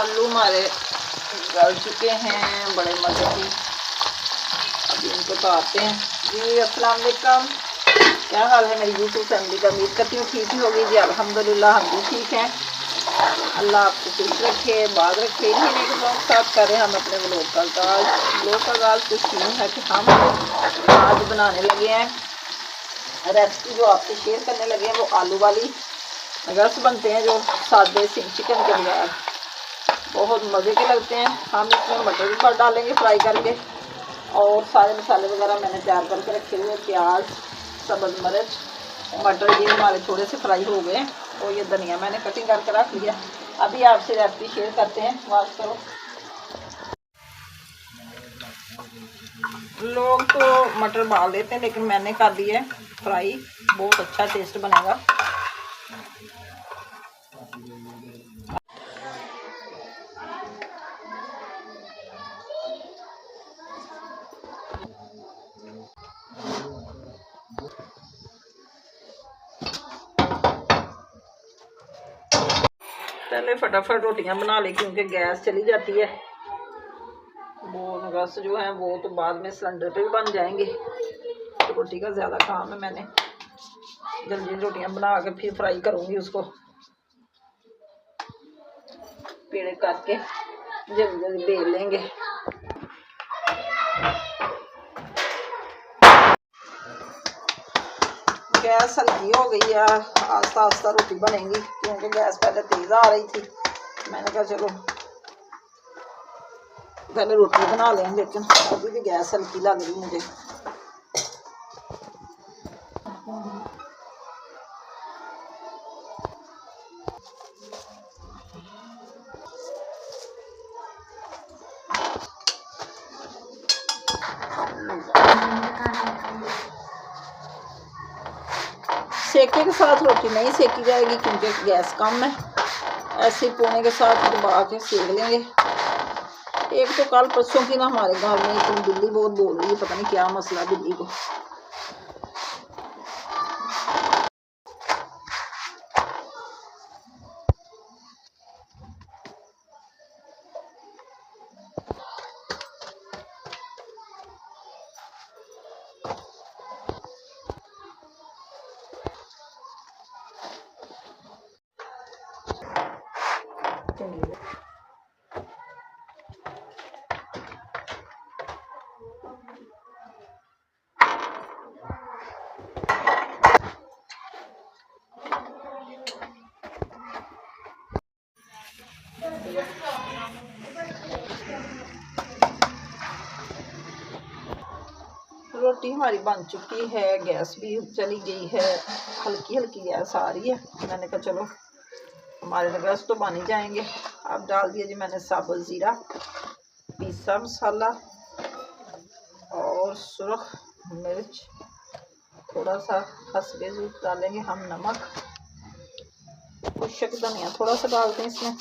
आलू हमारे गल चुके हैं बड़े मजे की। अभी इनको उतारते हैं। जी अस्सलाम वालेकुम, क्या हाल है मेरी यूट्यूब फैमिली का? उम्मीद करती हूँ ठीक ही होगी जी। अल्हम्दुलिल्लाह हम भी ठीक हैं। अल्लाह आपको खुश रखे, बात रखे। इन्हीं के ब्लॉग स्टार्ट कर रहे हैं हम अपने ब्लॉग का आगाज़। ब्लॉग का आगाज़ कुछ यूँ है कि हम आज बनाने लगे हैं रेसिपी जो आपसे शेयर करने लगे हैं, वो आलू वाली रस बनते हैं जो सादे चिकन के बगैर बहुत मज़े के लगते हैं। हम इसमें मटर भी भर डालेंगे फ्राई करके, और सारे मसाले वगैरह मैंने तैयार करके रखे हुए। प्याज, सब्ज़ मिर्च, मटर ये हमारे थोड़े से फ्राई हो गए, और ये धनिया मैंने कटिंग करके रख लिया। अभी आपसे रेसिपी शेयर करते हैं, वाच करो। लोग तो मटर डाल देते हैं, लेकिन मैंने कर दी है फ्राई, बहुत अच्छा टेस्ट बनेगा। पहले फटाफट रोटियां बना ली क्योंकि गैस चली जाती है। वो रस जो है वो तो बाद में सिलेंडर पे भी बन जाएंगे, तो रोटी का ज़्यादा काम है। मैंने जल्दी रोटियां बना के फिर फ्राई करूँगी उसको, पेड़े करके जल्दी जल्दी बेल लेंगे। गैस हल्की हो गई है, आस्ता आस्ता रोटी बनेगी क्योंकि गैस पहले तेज़ आ रही थी। मैंने कहा चलो पहले रोटी बना लें, लेकिन अभी भी गैस हल्की लग रही मुझे। सेके के साथ रोटी नहीं सेकी जाएगी क्योंकि गैस कम है। ऐसे ही पोने के साथ दबा के सेक लेंगे। एक तो कल परसों की ना हमारे घर में इतनी बिल्ली बहुत बोल रही है, पता नहीं क्या मसला बिल्ली को। रोटी हमारी बन चुकी है, गैस भी चली गई है, हल्की हल्की गैस आ रही है। मैंने कहा चलो हमारे गैस तो बन ही जाएंगे। अब डाल दिया जी मैंने साबुत ज़ीरा, पिसा मसाला और सुरख मिर्च, थोड़ा सा हसबे ज़रूर डालेंगे हम नमक, खुशक धनिया थोड़ा सा डालते हैं इसमें।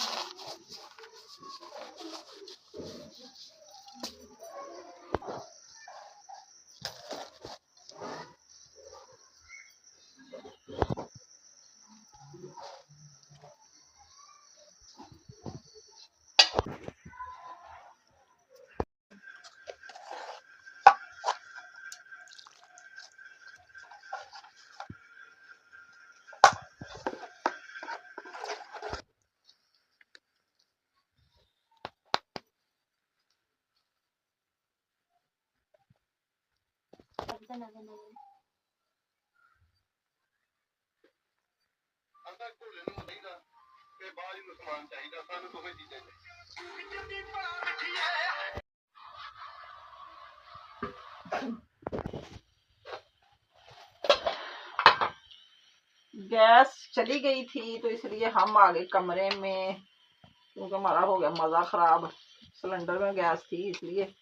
गैस चली गई थी तो इसलिए हम आ गए कमरे में, क्योंकि हमारा हो गया मज़ा ख़राब। सिलेंडर में गैस थी इसलिए।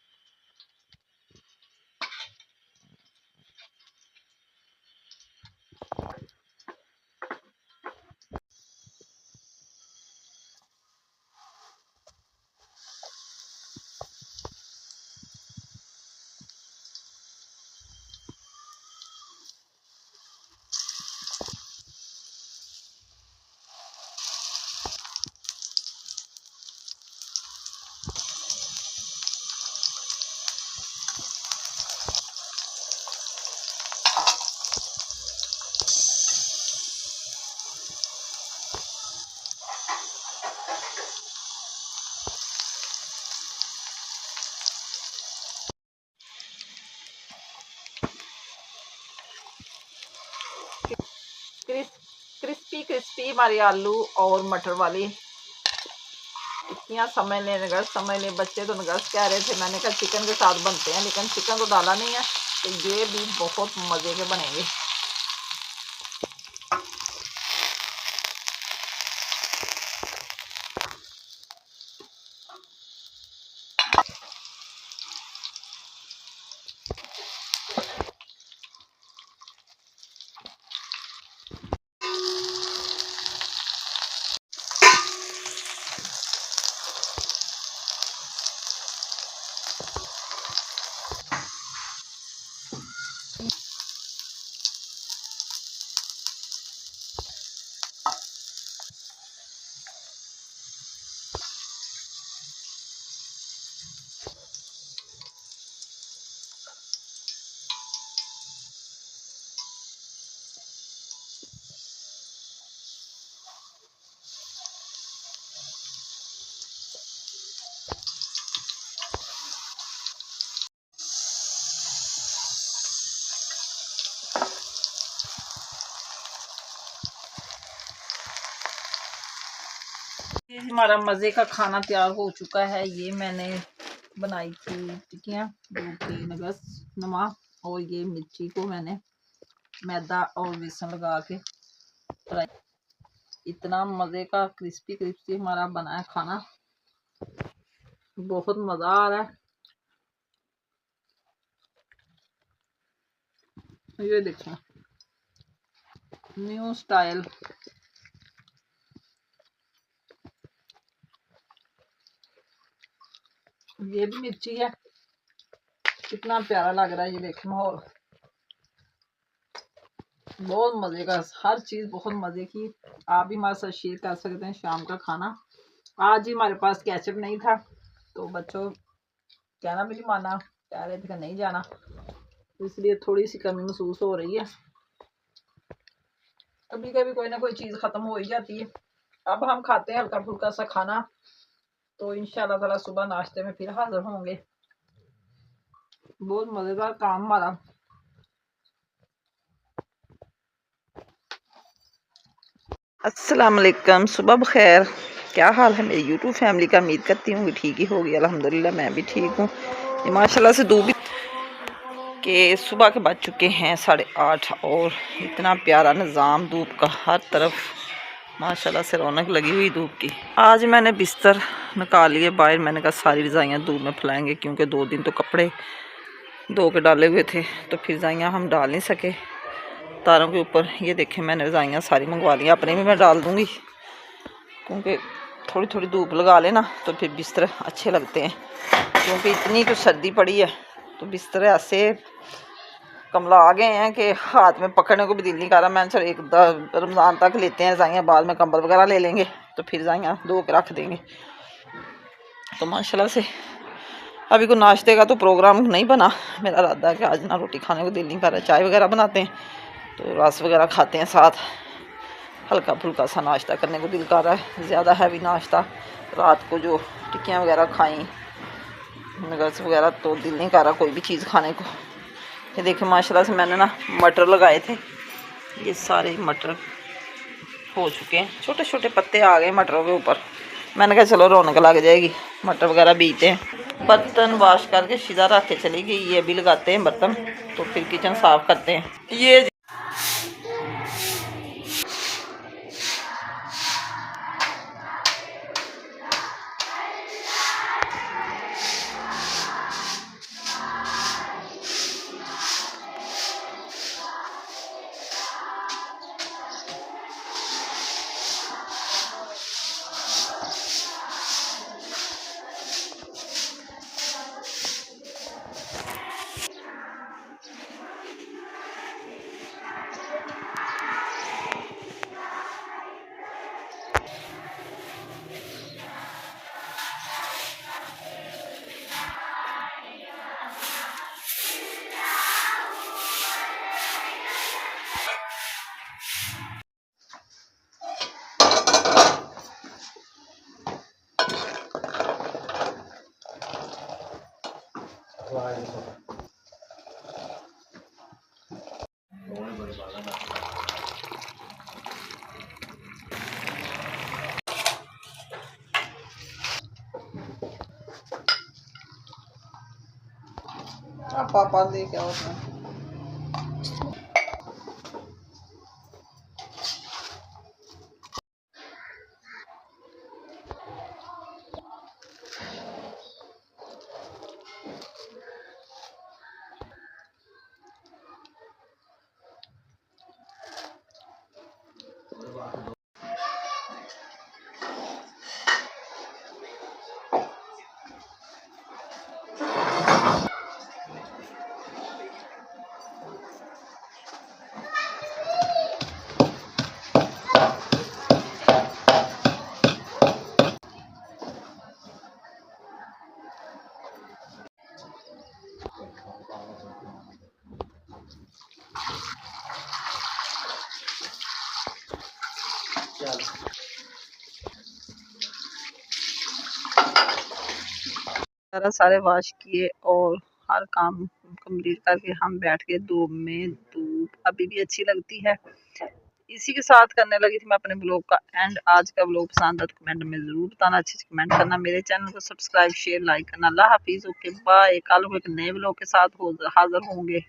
क्रिस्पी क्रिस्पी हमारे आलू और मटर वाली टिक्कियाँ समझ लें बच्चे तो नगस कह रहे थे। मैंने कहा चिकन के साथ बनते हैं, लेकिन चिकन तो डाला नहीं है, तो ये भी बहुत मज़े के बनेंगे। हमारा मज़े का खाना तैयार हो चुका है। ये मैंने बनाई थी टिक्कियाँ दूध की नगस नुमा, और ये मिर्ची को मैंने मैदा और बेसन लगा के फ्राई। इतना मज़े का क्रिस्पी क्रिस्पी हमारा बना है खाना, बहुत मज़ा आ रहा है। ये देखो न्यू स्टाइल। ये भी मिर्ची है, कितना प्यारा लग रहा है। ये देखो माहौल बहुत मज़े का, हर चीज़ बहुत मज़े की। आप भी हमारे साथ शेयर कर सकते हैं शाम का खाना। आज ही हमारे पास केचप नहीं था, तो बच्चों कहना भी नहीं माना, कह रहे थे कि नहीं जाना, तो इसलिए थोड़ी सी कमी महसूस हो रही है। कभी कभी कोई ना कोई चीज़ ख़त्म हो ही जाती है। अब हम खाते हैं हल्का फुल्का सा खाना, तो इंशाल्लाह ताला सुबह नाश्ते में फिर हाजिर होंगे। बहुत मज़ेदार काम हमारा। अस्सलाम वालेकुम, सुबह बखैर। क्या हाल है मेरी यूट्यूब फैमिली का? उम्मीद करती हूँ कि ठीक ही होगी। अल्हम्दुलिल्लाह मैं भी ठीक हूँ। ये माशाल्लाह से धूप के सुबह के बज चुके हैं 8:30, और इतना प्यारा निज़ाम धूप का, हर तरफ माशाल्लाह से रौनक लगी हुई धूप की। आज मैंने बिस्तर निकाल लिए बाहर। मैंने कहा सारी रज़ाइयाँ धूप में फैलाएँगे, क्योंकि 2 दिन तो कपड़े धो के डाले हुए थे, तो फिर रज़ाइयाँ हम डाल नहीं सके तारों के ऊपर। ये देखें मैंने रज़ाइयाँ सारी मंगवा ली, अपने भी मैं डाल दूँगी, क्योंकि थोड़ी थोड़ी धूप लगा लेना तो फिर बिस्तर अच्छे लगते हैं। क्योंकि इतनी तो सर्दी पड़ी है, तो बिस्तर ऐसे कमला आ गए हैं कि हाथ में पकड़ने को भी दिल नहीं कर रहा। मैंने चल एक रमज़ान तक लेते हैं रज़ाइयाँ, बाद में कंबल वगैरह ले लेंगे, तो फिर रज़ाइयाँ धो के रख देंगे। तो माशाल्लाह से अभी को नाश्ते का तो प्रोग्राम नहीं बना। मेरा इरादा है कि आज ना रोटी खाने को दिल नहीं कर रहा, चाय वगैरह बनाते हैं, तो रस वगैरह खाते हैं, साथ हल्का फुल्का सा नाश्ता करने को दिल कर रहा है। ज़्यादा हैवी नाश्ता रात को जो टिक्कियाँ वगैरह खाई नगर्स वगैरह, तो दिल नहीं कर रहा कोई भी चीज़ खाने को। ये देखिए माशाल्लाह से मैंने ना मटर लगाए थे, ये सारे मटर हो चुके हैं, छोटे छोटे पत्ते आ गए मटरों के ऊपर। मैंने कहा चलो रौनक लग जाएगी, मटर वगैरह बीते हैं। बर्तन वॉश करके सीधा रख के चली गई, ये भी लगाते हैं बर्तन, तो फिर किचन साफ करते हैं। ये पापा दे क्या होता है। सारे वॉश किए और हर काम कंप्लीट करके हम बैठ गए धूप में। धूप अभी भी अच्छी लगती है। इसी के साथ करने लगी थी मैं अपने ब्लॉग का एंड। आज का ब्लॉग पसंद है तो कमेंट में जरूर बताना, अच्छे से कमेंट करना, मेरे चैनल को सब्सक्राइब शेयर लाइक करना। अल्लाह हाफिज, ओके बाय। कल को एक नए ब्लॉग के साथ हाजिर होंगे।